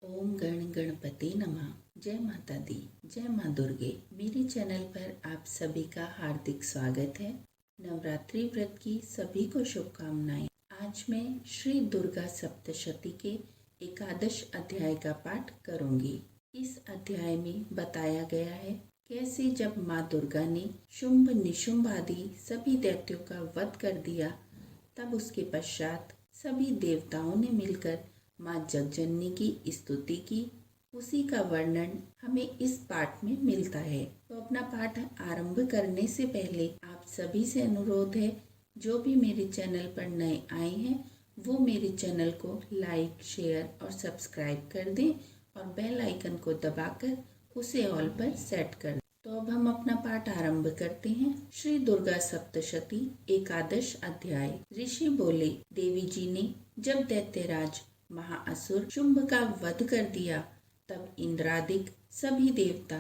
ओम गण गणपति नमः। जय माता दी, जय माँ दुर्गे। मेरे चैनल पर आप सभी का हार्दिक स्वागत है। नवरात्रि व्रत की सभी को शुभकामनाएं। आज मैं श्री दुर्गा सप्तशती के एकादश अध्याय का पाठ करूंगी। इस अध्याय में बताया गया है कैसे जब माँ दुर्गा ने शुंभ निशुंभ आदि सभी दैत्यों का वध कर दिया, तब उसके पश्चात सभी देवताओं ने मिलकर माँ जगजननी की स्तुति की। उसी का वर्णन हमें इस पाठ में मिलता है। तो अपना पाठ आरंभ करने से पहले आप सभी से अनुरोध है, जो भी मेरे चैनल पर नए आए हैं वो मेरे चैनल को लाइक, शेयर और सब्सक्राइब कर दें और बेल आइकन को दबाकर उसे ऑल पर सेट कर दें। तो अब हम अपना पाठ आरंभ करते हैं। श्री दुर्गा सप्तशती एकादश अध्याय। ऋषि बोले, देवी जी ने जब दैत्यराज महाअसुर शुंभ का वध कर दिया, तब इंद्रादिक सभी देवता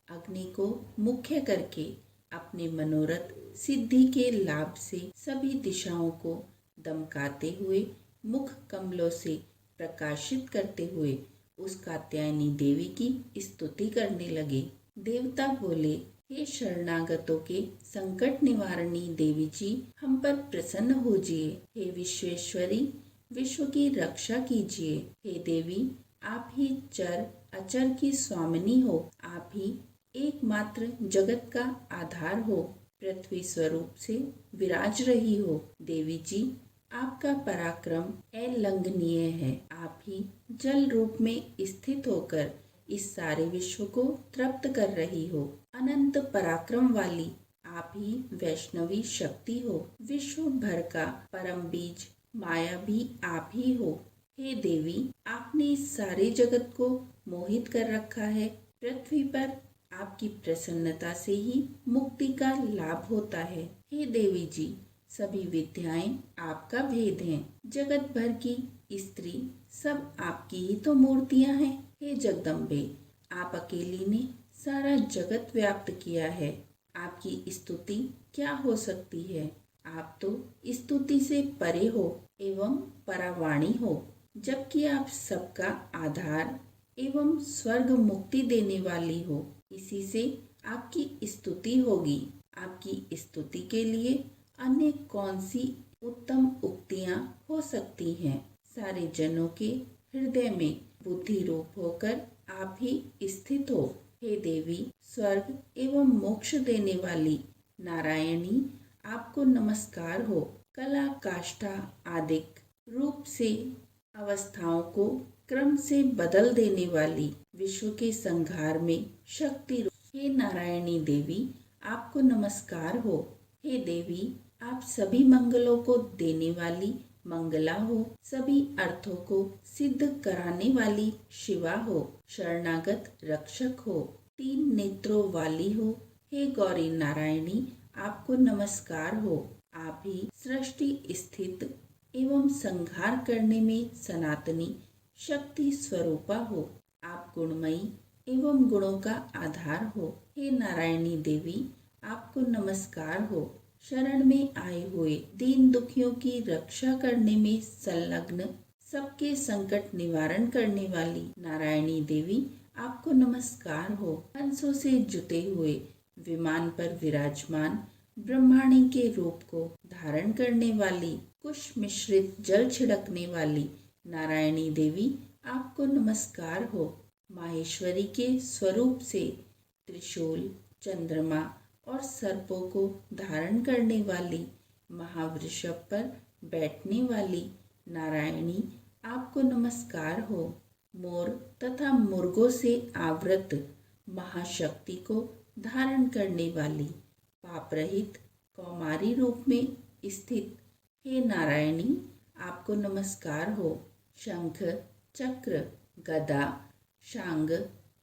अग्नि को मुख्य करके अपने मनोरथ सिद्धि के लाभ से सभी दिशाओं को दमकाते हुए मुख कमलों से प्रकाशित करते हुए उस कात्यायनी देवी की स्तुति करने लगे। देवता बोले, हे शरणागतों के संकट निवारणी देवी जी, हम पर प्रसन्न होजिए। हे विश्वेश्वरी, विश्व की रक्षा कीजिए। हे देवी, आप ही चर अचर की स्वामिनी हो। आप ही एकमात्र जगत का आधार हो, पृथ्वी स्वरूप से विराज रही हो। देवी जी, आपका पराक्रम अलंघनीय है। आप ही जल रूप में स्थित होकर इस सारे विश्व को तृप्त कर रही हो। अनंत पराक्रम वाली आप ही वैष्णवी शक्ति हो। विश्व भर का परम बीज माया भी आप ही हो। हे देवी, आपने इस सारे जगत को मोहित कर रखा है। पृथ्वी पर आपकी प्रसन्नता से ही मुक्ति का लाभ होता है। हे देवी जी, सभी विद्याएं आपका भेद हैं। जगत भर की स्त्री सब आपकी ही तो मूर्तियां हैं। हे जगदम्बे, आप अकेली ने सारा जगत व्याप्त किया है। आपकी स्तुति क्या हो सकती है। आप तो स्तुति से परे हो एवं परावाणी हो, जबकि आप सबका आधार एवं स्वर्ग मुक्ति देने वाली हो। इसी से आपकी स्तुति होगी। आपकी स्तुति के लिए अन्य कौन सी उत्तम उक्तियां हो सकती हैं। सारे जनों के हृदय में बुद्धि रूप होकर आप ही स्थित हो। हे देवी, स्वर्ग एवं मोक्ष देने वाली नारायणी, आपको नमस्कार हो। कला काष्ठा आदिक रूप से अवस्थाओं को क्रम से बदल देने वाली, विश्व के संहार में शक्ति रूप, हे नारायणी देवी, आपको नमस्कार हो। हे देवी, आप सभी मंगलों को देने वाली मंगला हो। सभी अर्थों को सिद्ध कराने वाली शिवा हो। शरणागत रक्षक हो। तीन नेत्रों वाली हो। हे गौरी नारायणी, आपको नमस्कार हो। आप ही सृष्टि स्थित एवं संहार करने में सनातनी शक्ति स्वरूपा हो। आप गुणमयी एवं गुणों का आधार हो। हे नारायणी देवी, आपको नमस्कार हो। शरण में आए हुए दीन दुखियों की रक्षा करने में संलग्न सबके संकट निवारण करने वाली नारायणी देवी, आपको नमस्कार हो। हंसों से जुते हुए विमान पर विराजमान ब्रह्माणी के रूप को धारण करने वाली, कुश मिश्रित जल छिड़कने वाली नारायणी देवी, आपको नमस्कार हो। माहेश्वरी के स्वरूप से त्रिशूल, चंद्रमा और सर्पों को धारण करने वाली, महावृषभ पर बैठने वाली नारायणी, आपको नमस्कार हो। मोर तथा मुर्गों से आवृत महाशक्ति को धारण करने वाली, पाप रहित कौमारी रूप में स्थित हे नारायणी, आपको नमस्कार हो। शंख, चक्र, गदा, शांग,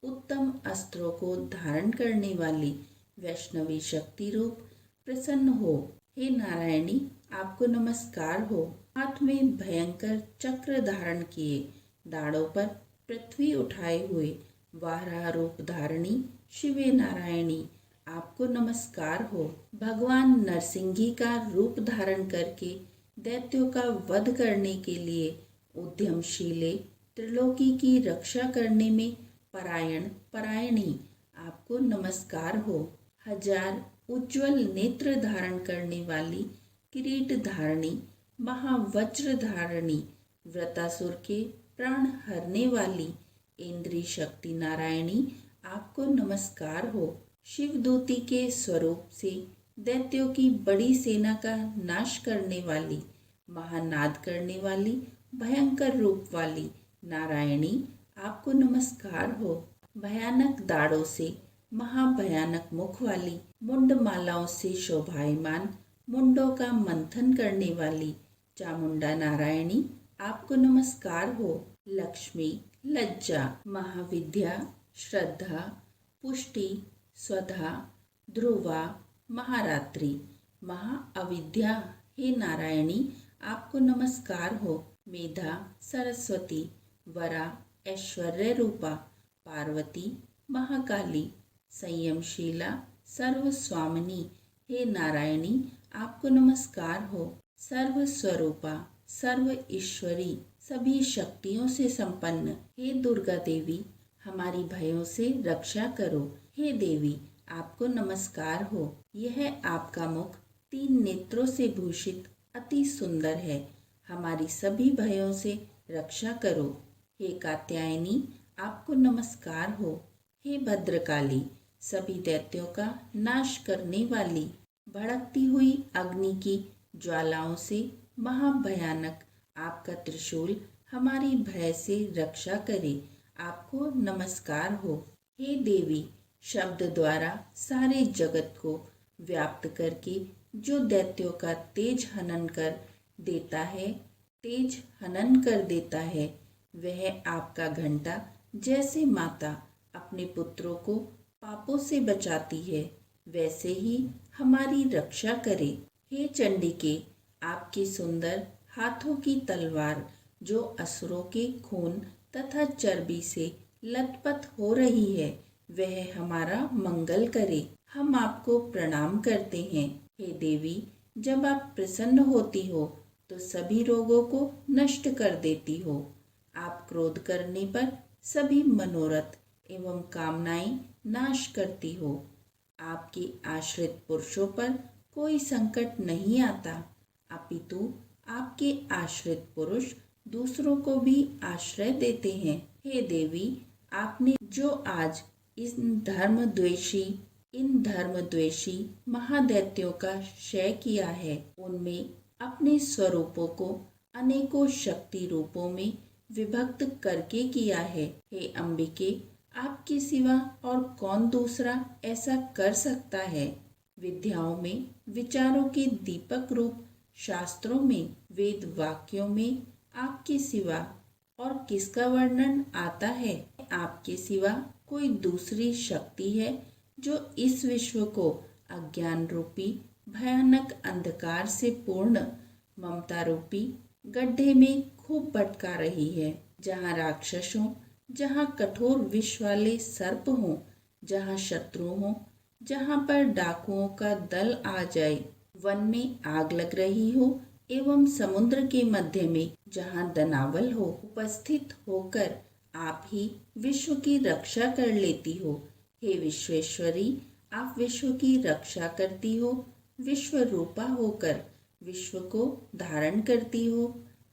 उत्तम अस्त्रों को धारण करने वाली वैष्णवी शक्ति रूप प्रसन्न हो। हे नारायणी, आपको नमस्कार हो। हाथ में भयंकर चक्र धारण किए, दाढ़ों पर पृथ्वी उठाए हुए वाराह रूप धारणी शिवे नारायणी, आपको नमस्कार हो। भगवान नरसिंही का रूप धारण करके दैत्यों का वध करने के लिए उद्यमशीले त्रिलोकी की रक्षा करने में परायण परायणी, आपको नमस्कार हो। हजार उज्जवल नेत्र धारण करने वाली, किरीट धारणी, महावज्र धारणी, व्रतासुर के प्राण हरने वाली, इंद्री शक्ति नारायणी, आपको नमस्कार हो। शिवदूती के स्वरूप से दैत्यों की बड़ी सेना का नाश करने वाली, महानाद करने वाली, भयंकर रूप वाली नारायणी, आपको नमस्कार हो। भयानक दाढ़ों से महाभयानक मुख वाली, मुंड मालाओं से शोभायमान, मुंडों का मंथन करने वाली चामुंडा नारायणी, आपको नमस्कार हो। लक्ष्मी, लज्जा, महाविद्या, श्रद्धा, पुष्टि, स्वधा, ध्रुवा, महारात्रि, महाअविद्या, हे नारायणी, आपको नमस्कार हो। मेधा, सरस्वती, वरा, ऐश्वर्य रूपा, पार्वती, महाकाली, संयमशीला, सर्वस्वामिनी, हे नारायणी, आपको नमस्कार हो। सर्व स्वरूपा, सर्व ईश्वरी, सभी शक्तियों से संपन्न, हे दुर्गा देवी, हमारी भयों से रक्षा करो। हे देवी, आपको नमस्कार हो। यह आपका मुख 3 नेत्रों से भूषित अति सुंदर है, हमारी सभी भयों से रक्षा करो। हे कात्यायनी, आपको नमस्कार हो। हे भद्रकाली, सभी दैत्यों का नाश करने वाली, भड़कती हुई अग्नि की ज्वालाओं से महाभयानक, आपका त्रिशूल हमारी भय से रक्षा करे, आपको नमस्कार हो। हे देवी, शब्द द्वारा सारे जगत को व्याप्त करके जो दैत्यों का तेज हनन कर देता है, तेज हनन कर देता है, वह आपका घंटा जैसे माता अपने पुत्रों को पापों से बचाती है, वैसे ही हमारी रक्षा करे। हे चंडिके, आपकी सुंदर हाथों की तलवार जो असुरों के खून तथा चर्बी से लथपथ हो रही है, वह हमारा मंगल करे। हम आपको प्रणाम करते हैं। हे देवी, जब आप प्रसन्न होती हो तो सभी रोगों को नष्ट कर देती हो। आप क्रोध करने पर सभी मनोरथ एवं कामनाएं नाश करती हो। आपके आश्रित पुरुषों पर कोई संकट नहीं आता, अपितु आपके आश्रित पुरुष दूसरों को भी आश्रय देते हैं। हे देवी, आपने जो आज इन धर्मद्वेषी महादैत्यों का क्षय किया है, उनमें अपने स्वरूपों को अनेकों शक्ति रूपों में विभक्त करके किया है। हे अंबिके, आपके सिवा और कौन दूसरा ऐसा कर सकता है। विद्याओं में, विचारों के दीपक रूप शास्त्रों में, वेद वाक्यों में आपके सिवा और किसका वर्णन आता है। आपके सिवा कोई दूसरी शक्ति है जो इस विश्व को अज्ञान रूपी भयानक अंधकार से पूर्ण ममता रूपी गड्ढे में खूब भटका रही है, जहाँ राक्षस हों, जहाँ कठोर विष वाले सर्प हों, जहाँ शत्रु हों, जहाँ पर डाकुओं का दल आ जाए, वन में आग लग रही हो एवं समुद्र के मध्य में जहाँ दनावल हो, उपस्थित होकर आप ही विश्व की रक्षा कर लेती हो। हे विश्वेश्वरी, आप विश्व की रक्षा करती हो, विश्व रूपा होकर विश्व को धारण करती हो।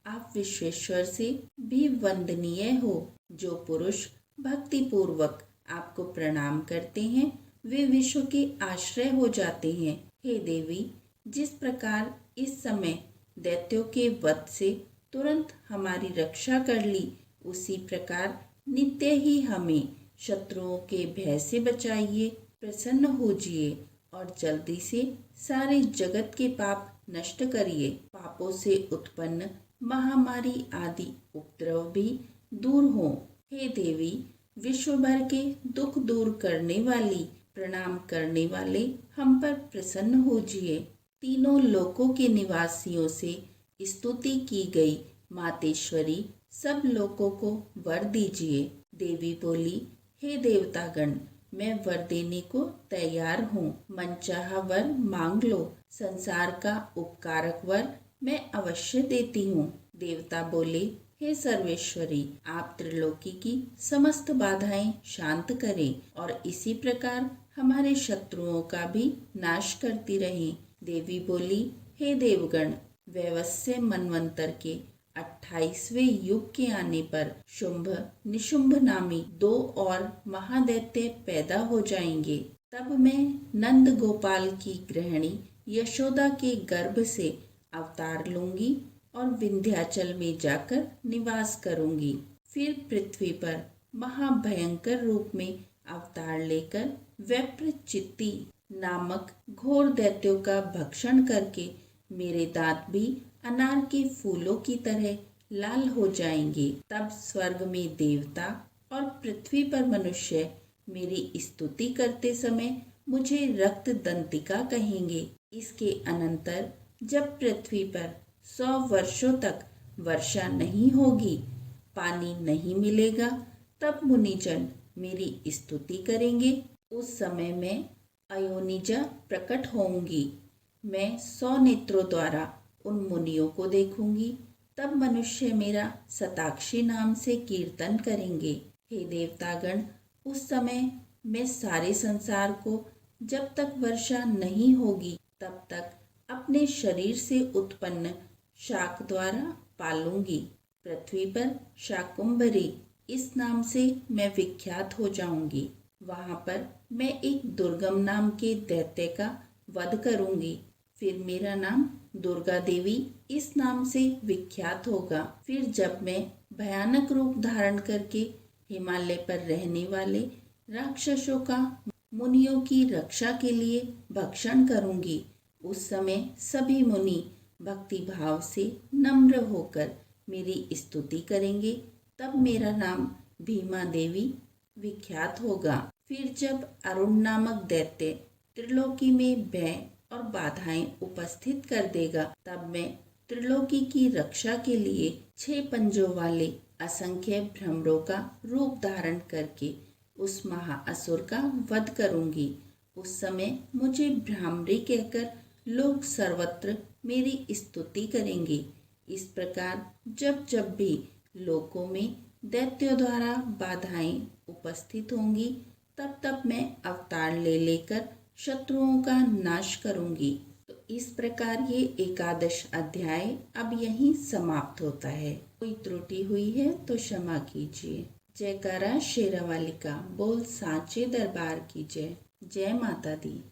आप विश्वेश्वर से भी वंदनीय हो। जो पुरुष भक्ति पूर्वक आपको प्रणाम करते हैं, वे विश्व के आश्रय हो जाते हैं। हे देवी, जिस प्रकार इस समय दैत्यों के वध से तुरंत हमारी रक्षा कर ली, उसी प्रकार नित्य ही हमें शत्रुओं के भय से बचाइए, प्रसन्न होजिए और जल्दी से सारे जगत के पाप नष्ट करिए। पापों से उत्पन्न महामारी आदि उपद्रव भी दूर हो। हे देवी, विश्व भर के दुख दूर करने वाली, प्रणाम करने वाले हम पर प्रसन्न होजिए। तीनों लोकों के निवासियों से स्तुति की गई मातेश्वरी, सब लोगों को वर दीजिए। देवी बोली, हे देवतागण, मैं वर देने को तैयार हूँ। मनचाहा वर मांग लो, संसार का उपकारक वर मैं अवश्य देती हूँ। देवता बोले, हे सर्वेश्वरी, आप त्रिलोकी की समस्त बाधाएं शांत करें और इसी प्रकार हमारे शत्रुओं का भी नाश करती रहें। देवी बोली, हे देवगण, वैवस्वत मनवंतर के 28वें युग के आने पर शुंभ निशुंभ नामी 2 और महादैत्य पैदा हो जाएंगे। तब मैं नंद गोपाल की गृहिणी यशोदा के गर्भ से अवतार लूंगी और विंध्याचल में जाकर निवास करूंगी। फिर पृथ्वी पर महाभयंकर रूप में अवतार लेकर वैप्रचित्ति नामक घोर दैत्यों का भक्षण करके मेरे दांत भी अनार के फूलों की तरह लाल हो जाएंगे। तब स्वर्ग में देवता और पृथ्वी पर मनुष्य मेरी स्तुति करते समय मुझे रक्त दंतिका कहेंगे। इसके अनंतर जब पृथ्वी पर 100 वर्षों तक वर्षा नहीं होगी, पानी नहीं मिलेगा, तब मुनिजन मेरी स्तुति करेंगे। उस समय मैं अयोनिजा प्रकट होंगी। मैं 100 नेत्रों द्वारा उन मुनियों को देखूंगी। तब मनुष्य मेरा शताक्षी नाम से कीर्तन करेंगे। हे देवतागण, उस समय मैं सारे संसार को जब तक वर्षा नहीं होगी तब तक अपने शरीर से उत्पन्न शाक द्वारा पालूंगी। पृथ्वी पर शाकुंभरी इस नाम से मैं विख्यात हो जाऊंगी। वहां पर मैं एक दुर्गम नाम के दैत्य का वध करूंगी। फिर मेरा नाम दुर्गा देवी इस नाम से विख्यात होगा। फिर जब मैं भयानक रूप धारण करके हिमालय पर रहने वाले राक्षसों का मुनियों की रक्षा के लिए भक्षण करूंगी, उस समय सभी मुनि भक्ति भाव से नम्र होकर मेरी स्तुति करेंगे। तब मेरा नाम भीमा देवी विख्यात होगा। फिर जब अरुण नामक दैत्य त्रिलोकी में भय और बाधाएं उपस्थित कर देगा, तब मैं त्रिलोकी की रक्षा के लिए 6 पंजों वाले असंख्य भ्रमरों का रूप धारण करके उस महाअसुर का वध करूंगी। उस समय मुझे भ्रामरी कहकर लोग सर्वत्र मेरी स्तुति करेंगे। इस प्रकार जब जब भी लोकों में दैत्यों द्वारा बाधाएं उपस्थित होंगी, तब तब मैं अवतार ले लेकर शत्रुओं का नाश करूंगी। तो इस प्रकार ये 11 अध्याय अब यहीं समाप्त होता है। कोई त्रुटि हुई है तो क्षमा कीजिए। जयकारा शेरावाली का, बोल साचे दरबार की जय। जय माता दी।